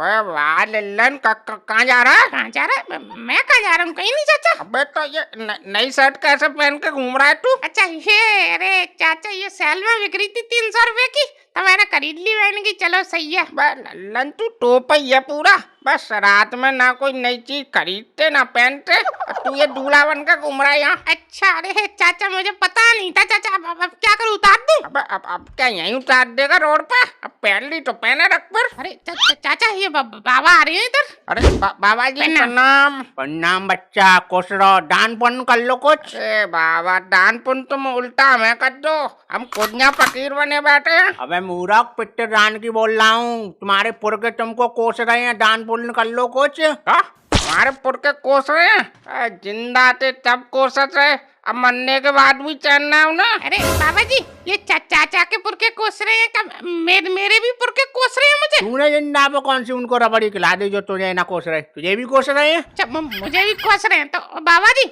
अबे वाह लल्लन, कहाँ जा रहा है? कहाँ जा रहा है? मैं कहाँ जा रहा हूँ? कहीं नहीं चाचा। अबे तो ये नई शर्ट कैसे पहन के घूम रहा है तू? अच्छा ये, अरे चाचा ये सेल में बिक रही थी 300 रुपए की, तो मैंने खरीद ली। मैंने की चलो सही है। बे लल्लन तू टोप ही है पूरा, बस रात में ना कोई नई चीज खरीदते ना पहनते, और तू ये दूल्हा बन के घूम रहा है यहाँ। अच्छा अरे चाचा मुझे पता नहीं था चाचा। अब क्या करूँ, उतार दूँ? अबे अब क्या यहीं उतार देगा रोड पे? अब पहन ली तो पहने रख पर। अरे चाचा ये बाबा आ रहे हैं इधर। अरे बाबा जी प्रणाम। प्रणाम बच्चा, खुश रहो। दान पुण्य कर लो कुछ। ए बाबा दान पुण्य तुम उल्टा हमें कर दो, हम खुद यहाँ फकीर बने बैठे हैं। अबे मूर्ख, पिट्टे दान की बोल रहा हूँ। तुम्हारे पुरखे तुमको कोस रहे हैं, दान पुण्य कर लो कुछ। हमारे पुरखे कोस रहे हैं? जिंदा थे तब कोसत रहे, अब मरने के बाद भी चैन ना हो ना। अरे बाबा जी ये चाचा के पुरखे कोस रहे हैं, कब मेरे भी पुरखे कोस रहे हैं मुझे। तूने जिंदा पे कौन सी उनको रबड़ी खिला दी जो तुझे ना कोस रहे? तुझे भी कोस रहे हैं? अच्छा मुझे भी कोस रहे हैं तो बाबा जी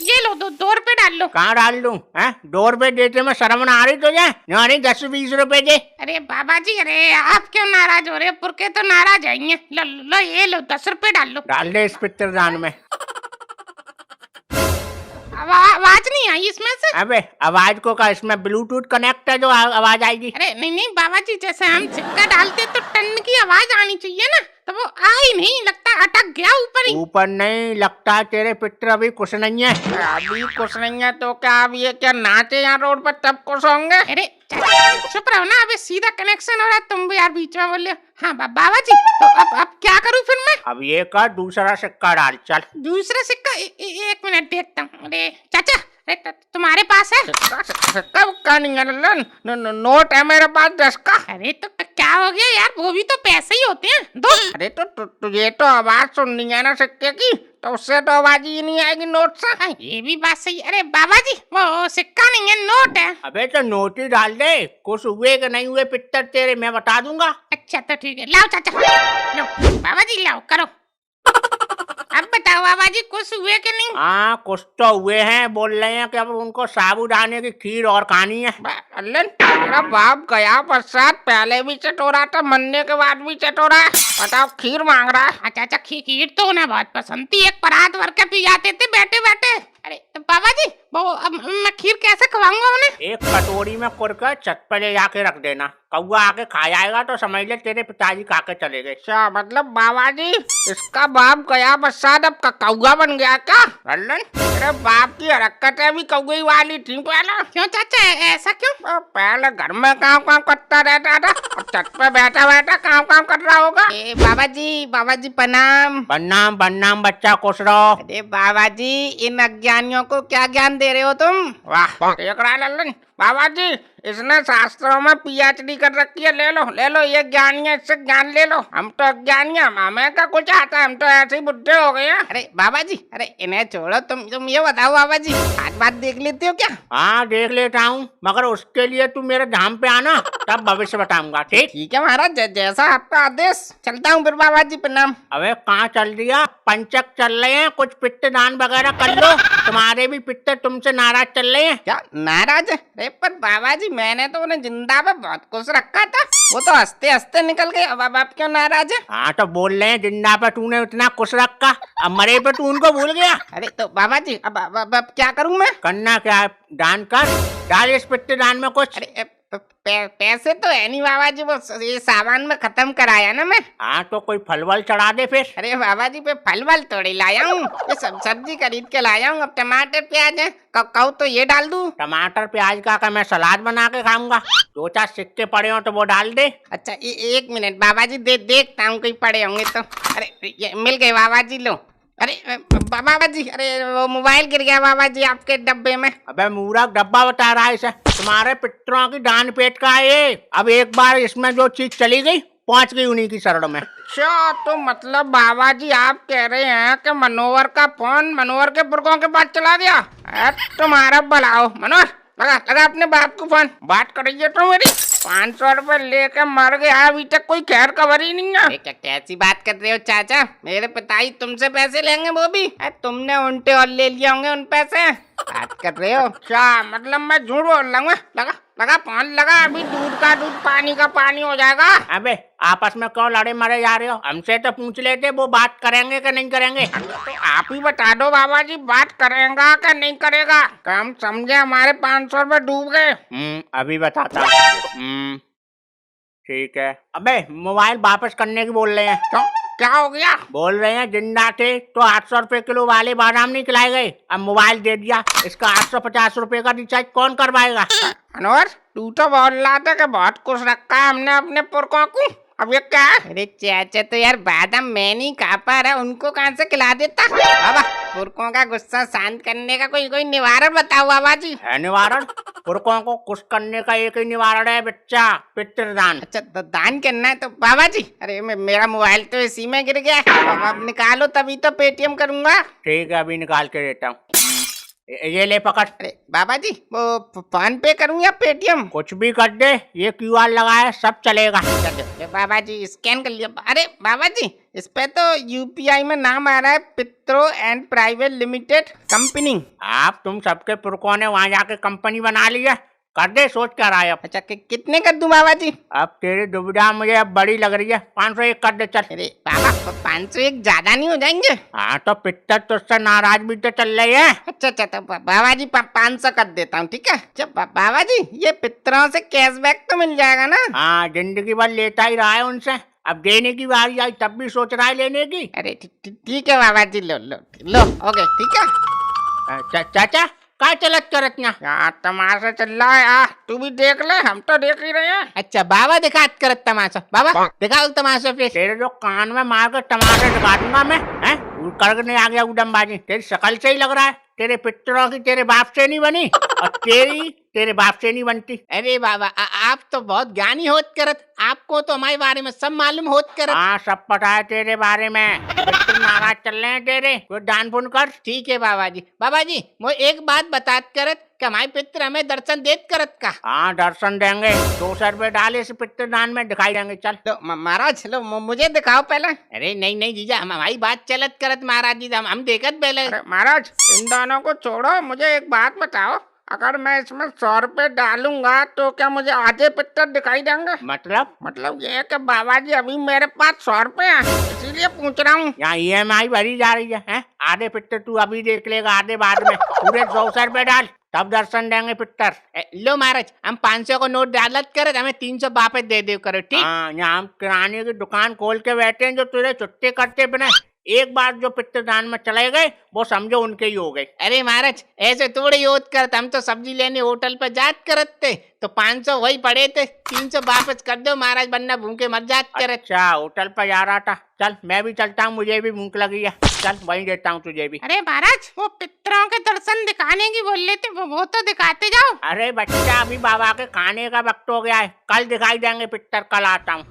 ये लो 2 रुपए डाल लो। कहाँ डाल दूं? 2 रुपए देते में शर्म ना आ रही तुझे? नहीं 10-20 रुपए दे। अरे बाबा जी, अरे आप क्यों नाराज हो रहे हो? पुरखे तो नाराज आएंगे। लो ये लो 10 रुपए डाल लो। डाल दे इस पिट्टर दान में। आवाज नहीं आई इसमें से। अबे आवाज को का, इसमें ब्लूटूथ कनेक्ट है जो आवाज आएगी। अरे नहीं बाबा जी, जैसे हम सिक्का डालते तो टन की आवाज आनी चाहिए ना, तो वो आ ही नहीं, लगता अटक गया ऊपर ही। ऊपर नहीं लगता, तेरे पिट्टर अभी कुछ नहीं है। अभी कुछ नहीं है तो क्या? अब ये क्या नाचे यहाँ रोड पर तब कुछ होंगे? अरे चुप रहो ना, अबे सीधा कनेक्शन हो रहा है, तुम भी यार बीच में बोल रहे हो। हाँ बाबा जी तो अब क्या करूँ फिर मैं? अब ये कर, दूसरा सिक्का डाल चल। दूसरा सिक्का? एक मिनट देखता हूँ। अरे चाचा, अरे तुम्हारे पास है? सिक्का उक्का नहीं है लल्लन, नोट है मेरे पास 10 का। अरे तो क्या हो गया यार, वो भी तो पैसे ही होते हैं। दो। अरे तो तुझे तो आवाज सुननी है ना सिक्के की, तो उससे तो आवाज ही नहीं आएगी नोट से। ये भी बात सही। अरे बाबा जी वो सिक्का नहीं है, नोट है। अबे तो नोट ही डाल दे, कुछ हुए कि नहीं हुए पिट्टर तेरे मैं बता दूंगा। अच्छा तो ठीक है, लाओ चाचा लो। बाबा जी लाओ, करो। अब बताओ बाबा जी कुछ हुए कि नहीं? हाँ कुछ तो हुए हैं, बोल रहे हैं कि अब उनको साबूदाने की खीर और खानी है। लल्लन तेरा बाप गया पश्चात पहले भी चटोरा था, मरने के बाद भी चटोरा है, बताओ खीर मांग रहा है। चाचा खीर तो उन्हें बहुत पसंद थी, एक परात भर के पी जाते थे बैठे बैठे। अरे तो बाबा जी वो अब मैं खीर कैसे खवाऊंगा उन्हें? एक कटोरी में कुरकर छत पर ले जाके रख देना, कौआ आके खा जाएगा तो समझ ले तेरे पिताजी खा के चले गए। अच्छा मतलब बाबा जी इसका बाप गया पश्चात अब कौआ बन गया क्या? लल्लन तेरे बाप की हरकतें भी कौए वाली थी पहले। क्यों चाचा, ऐसा क्यों? पहले घर में काम करता रहता था, अब छत पे बैठा बैठा काम कर रहा होगा। बाबा जी प्रणाम। प्रणाम प्रणाम बच्चा, खुश रहो। अरे बाबा जी इन अज्ञानियों को क्या ज्ञान दे रहे हो तुम? वाह देख रहा है लल्लन, बाबा जी इसने शास्त्रों में पीएचडी कर रखी है, ले लो ये ज्ञानी है, इससे ज्ञान ले लो। हम तो अज्ञानी हैं, हमें का कुछ आता है, हम तो ऐसे ही बुढ़े हो गए हैं। अरे बाबा जी, अरे इन्हें छोड़ो, तुम ये बताओ बाबा जी आज बात देख लेते हो क्या? हाँ देख लेता हूँ, मगर उसके लिए तू मेरे धाम पे आना, तब भविष्य बताऊंगा। ठीक है महाराज, जैसा आपका आदेश। चलता हूँ फिर बाबा जी प्रणाम। अबे कहाँ चल दिया? पंचक चल रहे हैं, कुछ पिट्टे दान वगैरह कर लो, तुम्हारे भी पिट्टे तुमसे नाराज चल रहे हैं। क्या नाराज है? अरे पर बाबा जी मैंने तो उन्हें जिंदा पे बहुत खुश रखा था, वो तो हंसते हंसते निकल गए, अब आप क्यों नाराज है? हाँ तो बोल रहे हैं जिंदा पे तूने इतना खुश रखा, अब मरे पे तू उनको भूल गया। अरे तो बाबा जी अब क्या करूँ मैं? करना क्या है? दान कर, डाल इस पिट्टे दान में कुछ। अरे पैसे तो है नहीं बाबा जी, वो ये सामान में खत्म कराया ना मैं। हाँ तो कोई फल वल चढ़ा दे फिर। अरे बाबा जी पे फल वल थोड़ी लाया हूँ, ये सब सब्जी खरीद के लाया हूँ। अब टमाटर प्याज है, कहूँ तो ये डाल दूँ? टमाटर प्याज का मैं सलाद बना के खाऊंगा, 2-4 सिक्के पड़े हो तो वो डाल दे। अच्छा एक मिनट बाबा जी, देखता हूँ कहीं पड़े होंगे तो। अरे ये मिल गए बाबा जी, लो। अरे बाबा जी, अरे वो मोबाइल गिर गया बाबा जी आपके डब्बे में। अबे मूर्ख, डब्बा बता रहा है इसे? तुम्हारे पितरों की दान पेट का है ये, अब एक बार इसमें जो चीज चली गई पहुंच गई उन्हीं की शरण में। अच्छा तो मतलब बाबा जी आप कह रहे हैं कि मनोहर का फोन मनोहर के पुरखों के पास चला गया? तुम्हारा भलाओ मनोहर, लगा अपने बाप को फोन, बात करिए तो मेरी। 500 रुपए लेके मर गया, अभी तक कोई खैर खबर ही नहीं है। क्या कैसी बात कर रहे हो चाचा? मेरे पिताजी तुमसे पैसे लेंगे, वो भी तुमने उल्टे और ले लिए होंगे उन पैसे, बात कर रहे हो? अच्छा मतलब मैं झूठ बोल रहा हूँ? लगा लगा फोन लगा, अभी दूध का दूध पानी का पानी हो जाएगा। अबे आपस में क्यों लड़े मरे जा रहे हो? हमसे तो पूछ लेते, वो बात करेंगे कि नहीं करेंगे। तो आप ही बता दो बाबा जी, बात करेगा क्या नहीं करेगा? हम समझे हमारे 500 रुपए डूब गए। अभी बताता हूँ। ठीक है। अबे मोबाइल वापस करने की बोल रहे हैं। क्यों, क्या हो गया? बोल रहे हैं जिंदा थे तो 800 रुपए किलो वाले बादाम नहीं खिलाए गए, अब मोबाइल दे दिया, इसका 850 रुपए का रिचार्ज कौन करवाएगा? मनोहर, तू तो बोल रहा था कि बहुत कुछ रखा है हमने अपने पुरखों को, अब ये क्या है? अरे चाचा तो यार बादाम मैं नहीं खा पा रहा, उनको कहाँ से खिला देता। बाबा पुरखों का गुस्सा शांत करने का कोई निवारण बताओ बाबा जी। है निवारण? पुरखों को खुश करने का एक ही निवारण है बच्चा, पितृदान। अच्छा तो दान करना है तो बाबा जी, अरे मेरा मोबाइल तो इसी में गिर गया, अब निकालो तभी तो पेटीएम करूंगा। ठीक है अभी निकाल के देता हूँ। ये ले पकड़। अरे बाबा जी वो फोन पे करूँ या पेटीएम? कुछ भी कर दे, ये क्यूआर लगा है, सब चलेगा। चलो बाबा जी स्कैन कर लिया। अरे बाबा जी इस पे तो यूपीआई में नाम आ रहा है पित्रो एंड प्राइवेट लिमिटेड कंपनी। आप तुम सबके पुरखों ने वहाँ जाके कंपनी बना ली है, कर दे, सोच क्या रहा है अब? अच्छा कितने कर दूं बाबा जी? अब तेरी दुविधा मुझे अब बड़ी लग रही है, 501 कर दे चल। अरे बाबा 501 ज्यादा नहीं हो जाएंगे? हाँ तो पित्तर तुझसे नाराज भी तो चल रही है। अच्छा तो बाबा जी 500 कर देता हूँ, ठीक है? जब बाबा जी ये पितरों से कैशबैक तो मिल जाएगा ना? हाँ जिंदगी भर लेता ही रहा है उनसे, अब देने की बारी आई तब भी सोच रहा है लेने की। अरे ठीक है बाबा जी, लो लो लो, ओके ठीक है। चाचा क्या चलत करत ना? यार तमाशा चल रहा है यार, तू भी देख ले, हम तो देख ही रहे हैं। अच्छा बाबा दिखात करत तमाशा, बाबा दिखाओ तमाशा पे। तेरे जो कान में मार कर टमाटर दिखा दूंगा मैं, हैं? करने आ गया उडमबाजी, तेरी शकल से ही लग रहा है तेरे पितरों की तेरे बाप से नहीं बनी, और तेरी तेरे बाप से नहीं बनती। अरे बाबा आप तो बहुत ज्ञानी होत करत, आपको तो हमारे बारे में सब मालूम होत करत। हाँ सब पता है तेरे बारे में, पितर नाराज चल रहे हैं तेरे, कोई दान पुण्य कर। ठीक है बाबा जी वो एक बात बतात करत कि हमारे पितर हमें दर्शन देत करत का। हाँ दर्शन देंगे, 200 रुपए डाले इस पितर दान में, दिखाई देंगे चल। तो महाराज चलो मुझे दिखाओ पहले। अरे नहीं जीजा, हमारी बात चलत करत महाराज जी, हम देखत पहले। अरे महाराज इन दोनों को छोड़ो, मुझे एक बात बताओ, अगर मैं इसमें 100 रुपए डालूंगा तो क्या मुझे आधे पित्तर दिखाई देंगे? मतलब ये है कि बाबा जी अभी मेरे पास 100 रुपए हैं, इसीलिए पूछ रहा हूँ। यहाँ EMI भरी जा रही है? आधे पित्तर तू अभी देख लेगा, आधे बाद में, पूरे 200 रुपए डाल तब दर्शन देंगे पित्तर। लो महाराज हम 500 को नोट डालत करत, हमें 300 वापस दे दे करो, ठीक? हाँ यहाँ हम किराने की दुकान खोल के बैठे हैं, जो तुझे छुट्टी करते बिना एक बार जो पितृदान में चले गए वो समझो उनके ही हो गए। अरे महाराज ऐसे थोड़ी होत करत, हम तो सब्जी लेने होटल पर जात करत थे, तो 500 वही पड़े थे, 300 वापस कर दो महाराज, वरना भूखे मर जात करत। अच्छा होटल पर जा रहा था, चल मैं भी चलता हूँ, मुझे भी भूख लगी है, चल वहीं देता हूँ तुझे भी। अरे महाराज वो पितरों के दर्शन दिखाने की बोल लेते, वो तो दिखाते जाओ। अरे बच्चा अभी बाबा के खाने का वक्त हो गया है, कल दिखाई देंगे पितर, कल आता हूँ।